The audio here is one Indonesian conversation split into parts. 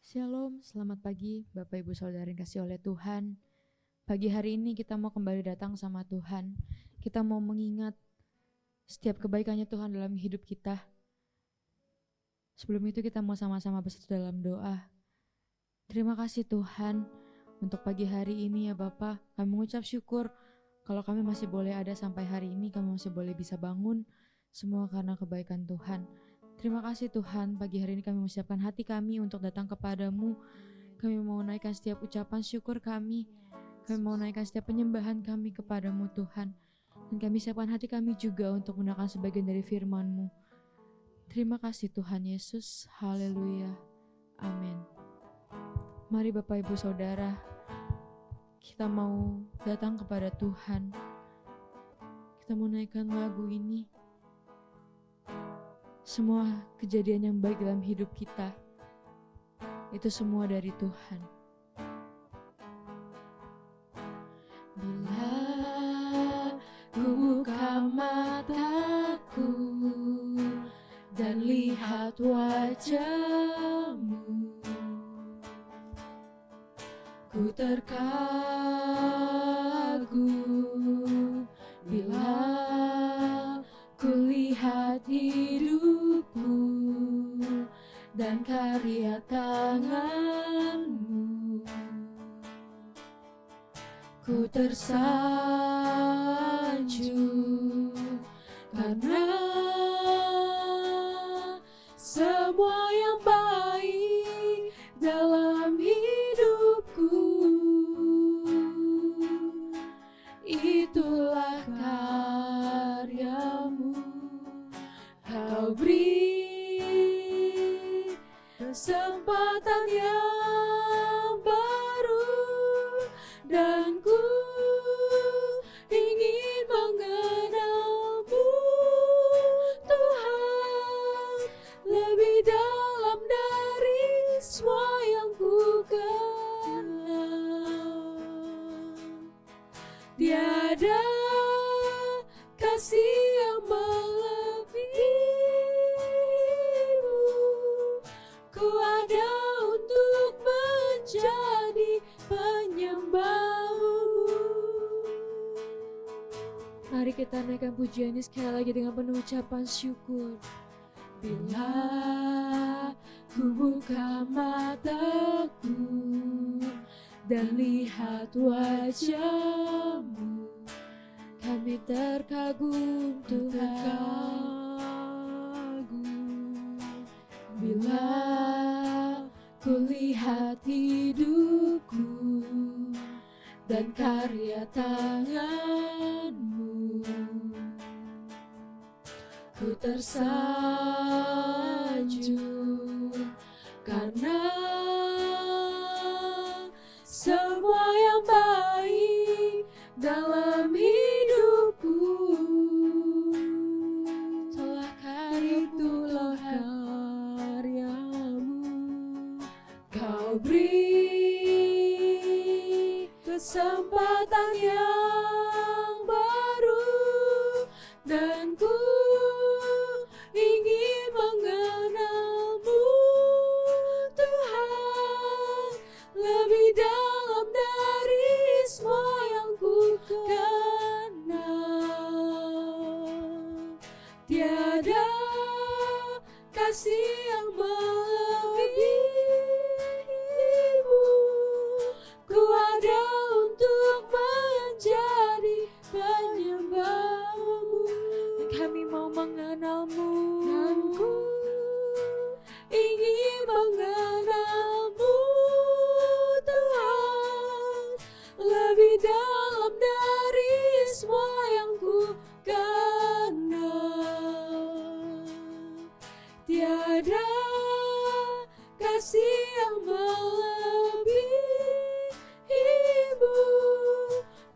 Shalom, selamat pagi Bapak Ibu Saudara yang kasih oleh Tuhan. Pagi hari ini kita mau kembali datang sama Tuhan. Kita mau mengingat setiap kebaikannya Tuhan dalam hidup kita. Sebelum itu kita mau sama-sama bersatu dalam doa. Terima kasih Tuhan untuk pagi hari ini ya Bapak. Kami mengucap syukur kalau kami masih boleh ada sampai hari ini, kami masih boleh bisa bangun. Semua karena kebaikan Tuhan. Terima kasih Tuhan, pagi hari ini kami menyiapkan hati kami untuk datang kepadamu. Kami mau naikkan setiap ucapan syukur kami. Kami mau naikkan setiap penyembahan kami kepadamu Tuhan. Dan kami siapkan hati kami juga untuk mendengarkan sebagian dari firman-Mu. Terima kasih Tuhan Yesus, haleluya, amin. Mari Bapak Ibu Saudara, kita mau datang kepada Tuhan. Kita mau naikkan lagu ini. Semua kejadian yang baik dalam hidup kita, itu semua dari Tuhan. Bila ku buka mataku dan lihat wajah-Mu, ku terkagum bila ku lihat hidupku dan karya tangan-Mu. Ku tersanjung karena semua yang baik dalam hidupku, itulah karya-Mu. Kau beri kesempatan yang baru dan ku ingin mengenal-Mu Tuhan lebih dalam dari semua yang ku kenal. Tiada kasih yang melebihi-Mu. Ku ada untuk menjadi penyembah-Mu. Mari kita naikkan pujian ini sekali lagi dengan penuh ucapan syukur. Bila ku buka mataku dan lihat wajah-Mu, kami terkagum Tuhan. Bila ku lihat hidupku dan karya tangan-Mu, ku tersanjung karena semua yang baik dalam hidupku, itulah karya-Mu. Kau beri kesempatan yang baru dan ku ingin mengenal-Mu Tuhan lebih dalam dari semua yang ku kenal. Tiada kasih yang melebihi-Mu. Ku ada untuk menjadi penyembah-Mu. Kami mau mengenal-Mu. Dan ku ingin mengenal-Mu Tuhan lebih dalam dari semua yang ku kenal. Tiada kasih yang melebihi-Mu.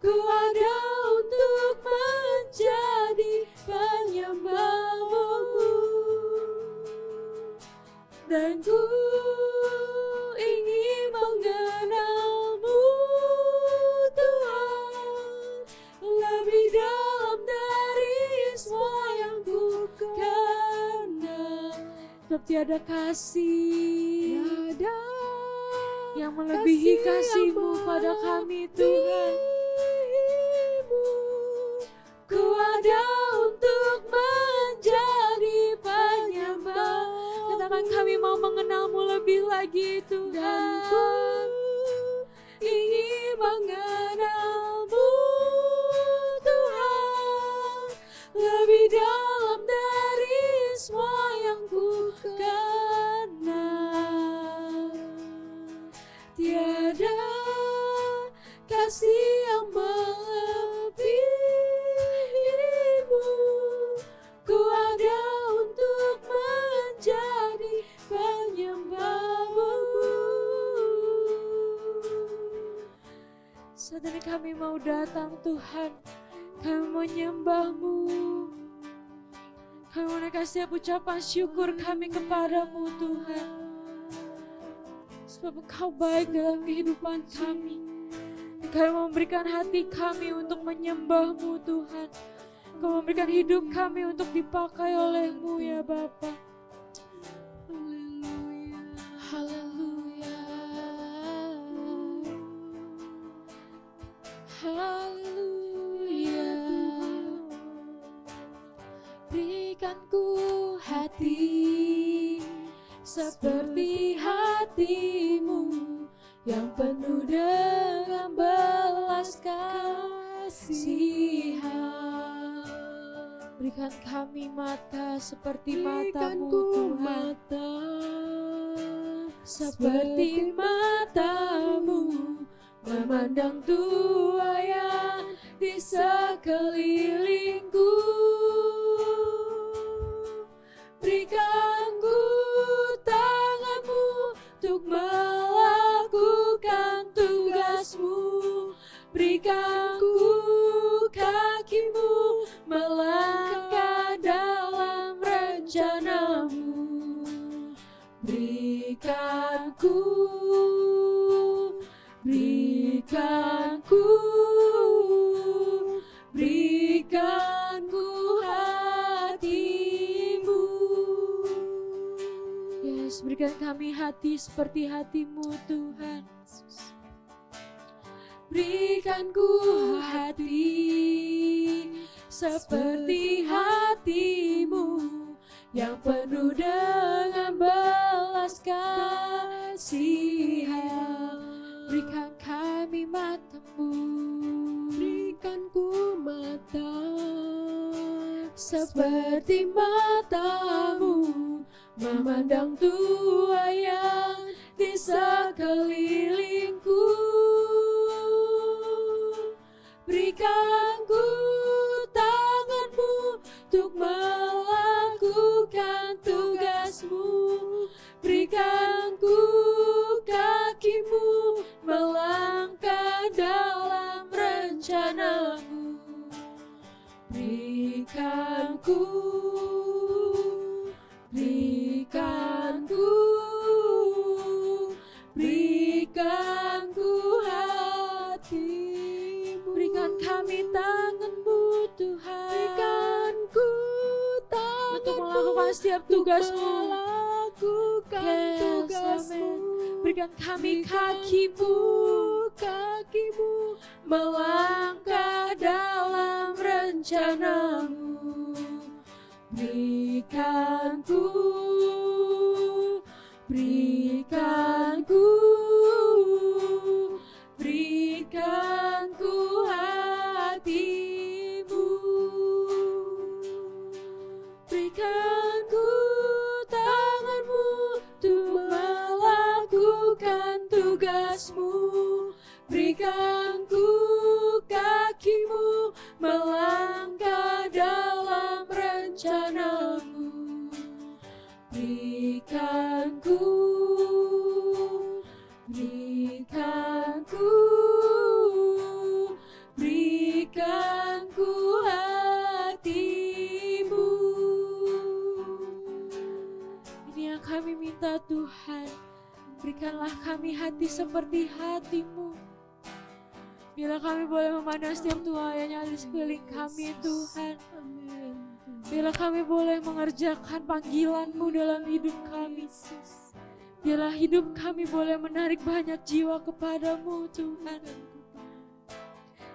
Ku ada untuk menjadi penyembah-Mu. Dan ku ingin mengenal-Mu Tuhan lebih dalam dari semua yang ku kenal. Sebab tiada kasih, tiada yang melebihi kasih-Mu pada kami Tuhan. Ku ada untuk menjadi penyembah. Katakan kami mau mengenal-Mu lebih lagi Tuhan. Ingin mengenal-Mu Tuhan, lebih dalam dari semua yang ku kenal. Tiada kasih yang melebihi-Mu. Ku ada untuk menjadi penyembah-Mu. Saat ini kami mau datang Tuhan, kami mau nyembah-Mu. Kami mau naikkan setiap ucapan syukur kami kepada-Mu Tuhan. Sebab Engkau baik dalam kehidupan kami. Kami mau memberikan hati kami untuk menyembah-Mu Tuhan. Kau memberikan hidup kami untuk dipakai oleh-Mu ya Bapa. Haleluya. Haleluya. Berikan ku hati seperti hati-Mu yang penuh dengan belas kasihan. Berikan kami mata seperti mata-Mu Tuhan, seperti mata-Mu memandang tuayan di sekelilingku. Berikan ku tangan-Mu untuk melakukan tugas-Mu. Berikan ku kaki-Mu melangkah dalam rencana-Mu. Berikan ku hati-Mu. Yes, berikan kami hati seperti hati-Mu Tuhan. Berikan ku hati seperti hati-Mu yang penuh dengan belas kasihan. Berikan kami mata-Mu, berikan ku mata seperti mata-Mu memandang tuayan di sekelilingku. Berikan ku tangan-Mu untuk melakukan tugas-Mu. Berikan ku kaki-Mu melangkah dalam rencana-Mu. Berikan ku hati-Mu. Berikan kami tangan-Mu Tuhan. Berikan ku tangan-Mu untuk melakukan setiap tugas-Mu. Berikan kami kaki-Mu melangkah dalam rencana-Mu. Berikan ku hati-Mu. Berikan ku tangan-Mu untuk melakukan tugas-Mu. Berikan ku kaki-Mu melangkah dalam rencana-Mu. Berikan ku hati-Mu. Ini yang kami minta Tuhan. Berikanlah kami hati seperti hati-Mu. Bila kami boleh memandang setiap tuayan yang ada di sekeliling kami Tuhan. Bila kami boleh mengerjakan panggilan-Mu dalam hidup kami. Biarlah hidup kami boleh menarik banyak jiwa kepadamu Tuhan.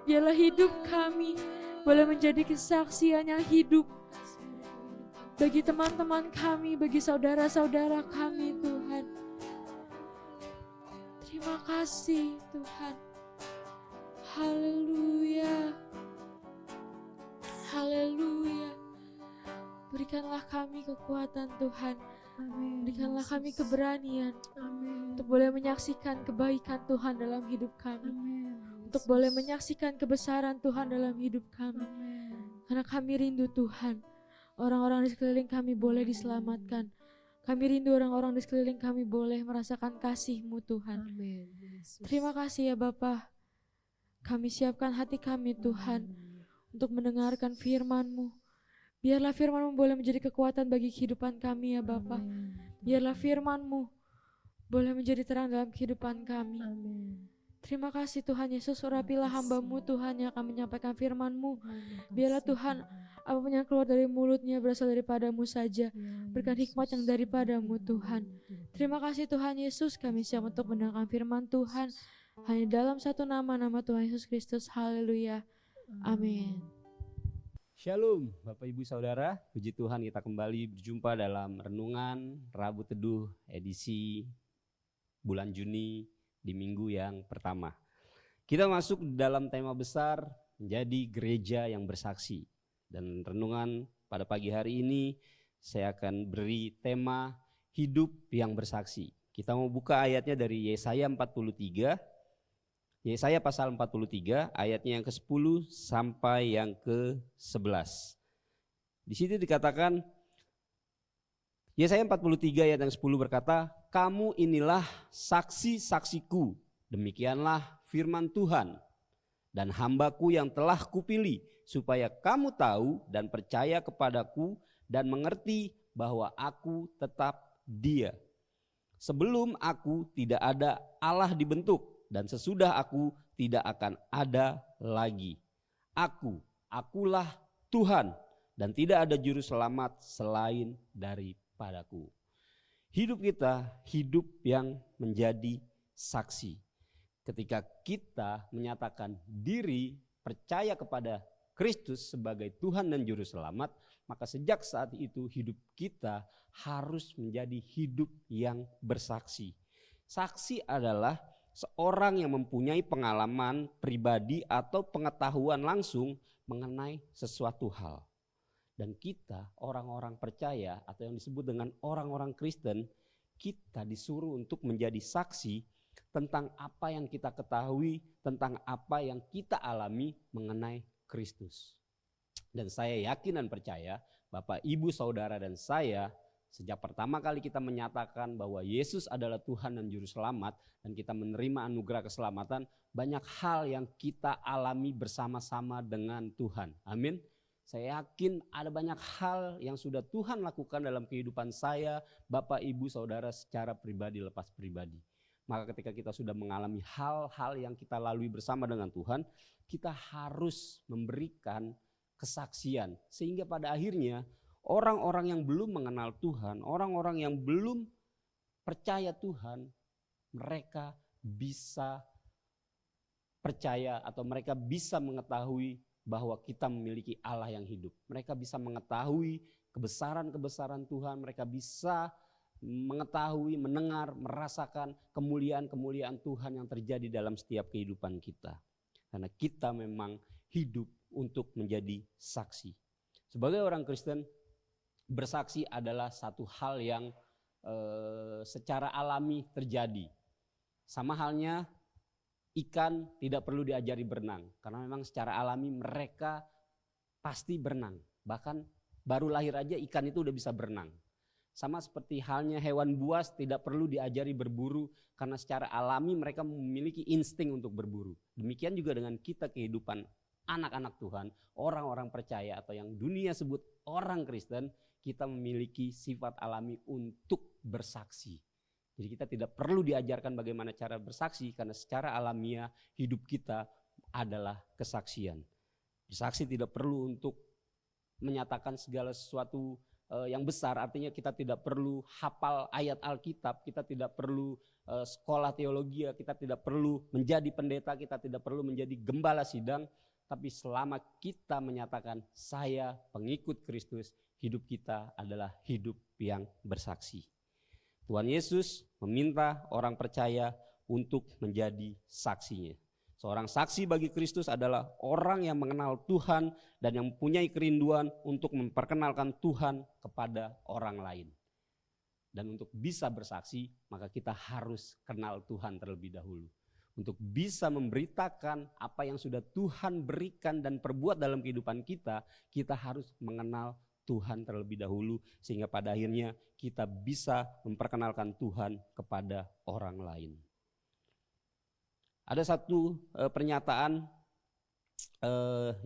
Biarlah hidup kami boleh menjadi kesaksian yang hidup bagi teman-teman kami, bagi saudara-saudara kami Tuhan. Terima kasih Tuhan. Haleluya. Haleluya. Berikanlah kami kekuatan Tuhan. Amin. Berikanlah kami keberanian Amin. untuk boleh menyaksikan kebaikan Tuhan dalam hidup kami. Amin. Untuk boleh menyaksikan kebesaran Tuhan dalam hidup kami. Amin. Karena kami rindu Tuhan, orang-orang di sekeliling kami boleh diselamatkan. Kami rindu orang-orang di sekeliling kami boleh merasakan kasih-Mu Tuhan. Amin. Yesus. Terima kasih ya Bapa. Kami siapkan hati kami Tuhan untuk mendengarkan firman-Mu. Biarlah firman-Mu boleh menjadi kekuatan bagi kehidupan kami ya Bapa. Amin. Biarlah firman-Mu boleh menjadi terang dalam kehidupan kami. Amin. Terima kasih Tuhan Yesus, urapilah hamba-Mu Tuhan yang akan menyampaikan firman-Mu. Biarlah Tuhan, apapun yang keluar dari mulutnya berasal daripada-Mu saja. Berikan hikmat yang daripada-Mu Tuhan. Terima kasih Tuhan Yesus, kami siap untuk mendengarkan firman Tuhan. Hanya dalam satu nama Tuhan Yesus Kristus. Haleluya. Amin. Shalom Bapak Ibu Saudara, puji Tuhan kita kembali berjumpa dalam Renungan Rabu Teduh edisi bulan Juni di minggu yang pertama. Kita masuk dalam tema besar menjadi gereja yang bersaksi. Dan renungan pada pagi hari ini saya akan beri tema hidup yang bersaksi. Kita mau buka ayatnya dari Yesaya 43. Yesaya pasal 43 ayatnya yang ke-10 sampai yang ke-11. Di situ dikatakan, Yesaya 43 ayat yang 10 berkata, "Kamu inilah saksi-saksiku, demikianlah firman Tuhan, dan hambaku yang telah kupilih, supaya kamu tahu dan percaya kepadaku dan mengerti bahwa aku tetap Dia. Sebelum aku tidak ada Allah dibentuk, dan sesudah aku tidak akan ada lagi. Akulah Tuhan, dan tidak ada juru selamat selain daripadaku." Hidup kita hidup yang menjadi saksi. Ketika kita menyatakan diri percaya kepada Kristus sebagai Tuhan dan juru selamat, maka sejak saat itu hidup kita harus menjadi hidup yang bersaksi. Saksi adalah seorang yang mempunyai pengalaman pribadi atau pengetahuan langsung mengenai sesuatu hal. Dan kita orang-orang percaya atau yang disebut dengan orang-orang Kristen, kita disuruh untuk menjadi saksi tentang apa yang kita ketahui, tentang apa yang kita alami mengenai Kristus. Dan saya yakin dan percaya Bapak, Ibu, Saudara dan saya, sejak pertama kali kita menyatakan bahwa Yesus adalah Tuhan dan Juru Selamat dan kita menerima anugerah keselamatan, banyak hal yang kita alami bersama-sama dengan Tuhan. Amin. Saya yakin ada banyak hal yang sudah Tuhan lakukan dalam kehidupan saya, Bapak, Ibu, Saudara secara pribadi lepas pribadi. Maka ketika kita sudah mengalami hal-hal yang kita lalui bersama dengan Tuhan, kita harus memberikan kesaksian. Sehingga pada akhirnya orang-orang yang belum mengenal Tuhan, orang-orang yang belum percaya Tuhan, mereka bisa percaya atau mereka bisa mengetahui bahwa kita memiliki Allah yang hidup. Mereka bisa mengetahui kebesaran-kebesaran Tuhan, mereka bisa mengetahui, mendengar, merasakan kemuliaan-kemuliaan Tuhan yang terjadi dalam setiap kehidupan kita. Karena kita memang hidup untuk menjadi saksi. Sebagai orang Kristen, bersaksi adalah satu hal yang secara alami terjadi. Sama halnya ikan tidak perlu diajari berenang, karena memang secara alami mereka pasti berenang. Bahkan baru lahir aja ikan itu udah bisa berenang. Sama seperti halnya hewan buas tidak perlu diajari berburu, karena secara alami mereka memiliki insting untuk berburu. Demikian juga dengan kita kehidupan anak-anak Tuhan, orang-orang percaya atau yang dunia sebut orang Kristen, kita memiliki sifat alami untuk bersaksi. Jadi kita tidak perlu diajarkan bagaimana cara bersaksi, karena secara alamiah hidup kita adalah kesaksian. Bersaksi tidak perlu untuk menyatakan segala sesuatu yang besar, artinya kita tidak perlu hafal ayat Alkitab, kita tidak perlu sekolah teologi, kita tidak perlu menjadi pendeta, kita tidak perlu menjadi gembala sidang, tapi selama kita menyatakan saya pengikut Kristus, hidup kita adalah hidup yang bersaksi. Tuhan Yesus meminta orang percaya untuk menjadi saksinya. Seorang saksi bagi Kristus adalah orang yang mengenal Tuhan dan yang mempunyai kerinduan untuk memperkenalkan Tuhan kepada orang lain. Dan untuk bisa bersaksi, maka kita harus kenal Tuhan terlebih dahulu. Untuk bisa memberitakan apa yang sudah Tuhan berikan dan perbuat dalam kehidupan kita, kita harus mengenal Tuhan terlebih dahulu, sehingga pada akhirnya kita bisa memperkenalkan Tuhan kepada orang lain. Ada satu pernyataan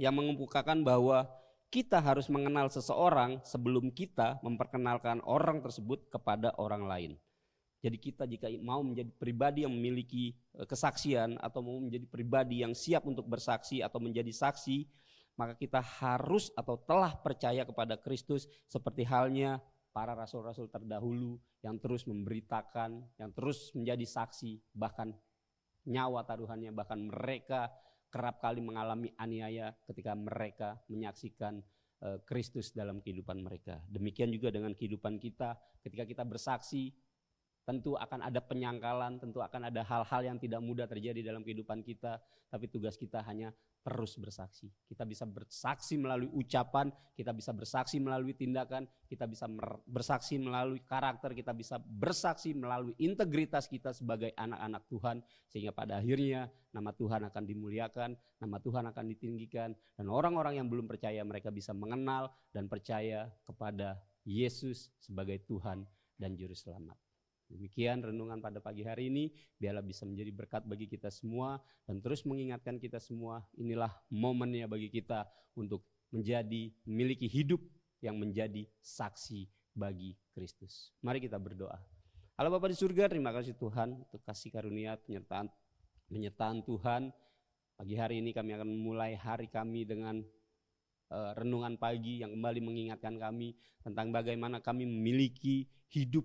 yang mengemukakan bahwa kita harus mengenal seseorang sebelum kita memperkenalkan orang tersebut kepada orang lain. Jadi kita jika mau menjadi pribadi yang memiliki kesaksian atau mau menjadi pribadi yang siap untuk bersaksi atau menjadi saksi, maka kita harus atau telah percaya kepada Kristus seperti halnya para rasul-rasul terdahulu yang terus memberitakan, yang terus menjadi saksi, bahkan nyawa taruhannya, bahkan mereka kerap kali mengalami aniaya ketika mereka menyaksikan Kristus dalam kehidupan mereka. Demikian juga dengan kehidupan kita, ketika kita bersaksi, tentu akan ada penyangkalan, tentu akan ada hal-hal yang tidak mudah terjadi dalam kehidupan kita, tapi tugas kita hanya terus bersaksi. Kita bisa bersaksi melalui ucapan, kita bisa bersaksi melalui tindakan, kita bisa bersaksi melalui karakter, kita bisa bersaksi melalui integritas kita sebagai anak-anak Tuhan, sehingga pada akhirnya nama Tuhan akan dimuliakan, nama Tuhan akan ditinggikan, dan orang-orang yang belum percaya mereka bisa mengenal dan percaya kepada Yesus sebagai Tuhan dan Juru Selamat. Demikian renungan pada pagi hari ini, biarlah bisa menjadi berkat bagi kita semua dan terus mengingatkan kita semua, inilah momennya bagi kita untuk memiliki hidup yang menjadi saksi bagi Kristus. Mari kita berdoa. Allah Bapa di surga, terima kasih Tuhan untuk kasih karunia penyertaan Tuhan. Pagi hari ini kami akan memulai hari kami dengan renungan pagi yang kembali mengingatkan kami tentang bagaimana kami memiliki hidup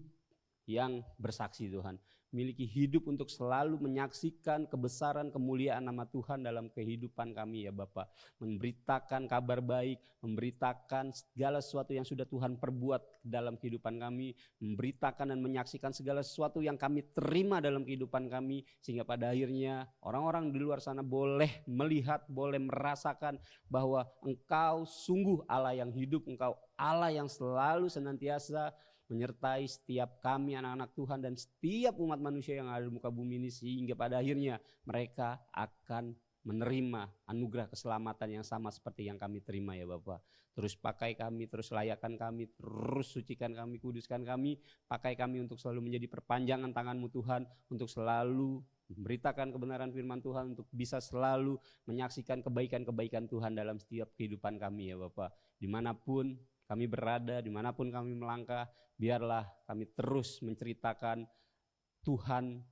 yang bersaksi Tuhan, memiliki hidup untuk selalu menyaksikan kebesaran kemuliaan nama Tuhan dalam kehidupan kami ya Bapa, memberitakan kabar baik, memberitakan segala sesuatu yang sudah Tuhan perbuat dalam kehidupan kami, memberitakan dan menyaksikan segala sesuatu yang kami terima dalam kehidupan kami, sehingga pada akhirnya orang-orang di luar sana boleh melihat, boleh merasakan bahwa Engkau sungguh Allah yang hidup, Engkau Allah yang selalu senantiasa menyertai setiap kami anak-anak Tuhan dan setiap umat manusia yang ada di muka bumi ini, sehingga pada akhirnya mereka akan menerima anugerah keselamatan yang sama seperti yang kami terima ya Bapa. Terus pakai kami, terus layakkan kami, terus sucikan kami, kuduskan kami, pakai kami untuk selalu menjadi perpanjangan tangan-Mu Tuhan, untuk selalu memberitakan kebenaran firman Tuhan, untuk bisa selalu menyaksikan kebaikan-kebaikan Tuhan dalam setiap kehidupan kami ya Bapa. Dimanapun kami berada, dimanapun kami melangkah, biarlah kami terus menceritakan Tuhan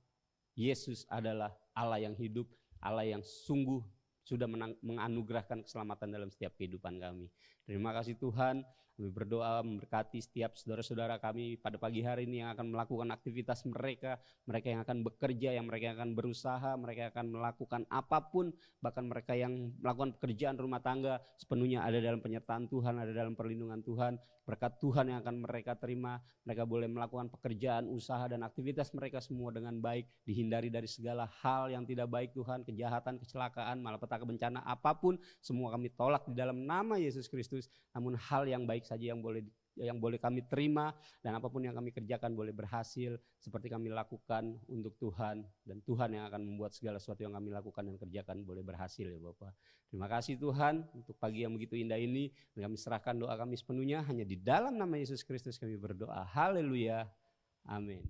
Yesus adalah Allah yang hidup, Allah yang sungguh sudah menganugerahkan keselamatan dalam setiap kehidupan kami. Terima kasih Tuhan, kami berdoa memberkati setiap saudara-saudara kami pada pagi hari ini yang akan melakukan aktivitas mereka, mereka yang akan bekerja, yang mereka yang akan berusaha, mereka yang akan melakukan apapun, bahkan mereka yang melakukan pekerjaan rumah tangga, sepenuhnya ada dalam penyertaan Tuhan, ada dalam perlindungan Tuhan. Berkat Tuhan yang akan mereka terima, mereka boleh melakukan pekerjaan, usaha dan aktivitas mereka semua dengan baik, dihindari dari segala hal yang tidak baik Tuhan, kejahatan, kecelakaan, malapetaka, bencana apapun, semua kami tolak di dalam nama Yesus Kristus. Namun hal yang baik saja yang boleh kami terima, dan apapun yang kami kerjakan boleh berhasil seperti kami lakukan untuk Tuhan, dan Tuhan yang akan membuat segala sesuatu yang kami lakukan dan kerjakan boleh berhasil ya Bapak. Terima kasih Tuhan untuk pagi yang begitu indah ini, dan kami serahkan doa kami sepenuhnya hanya di dalam nama Yesus Kristus kami berdoa. Haleluya, amin.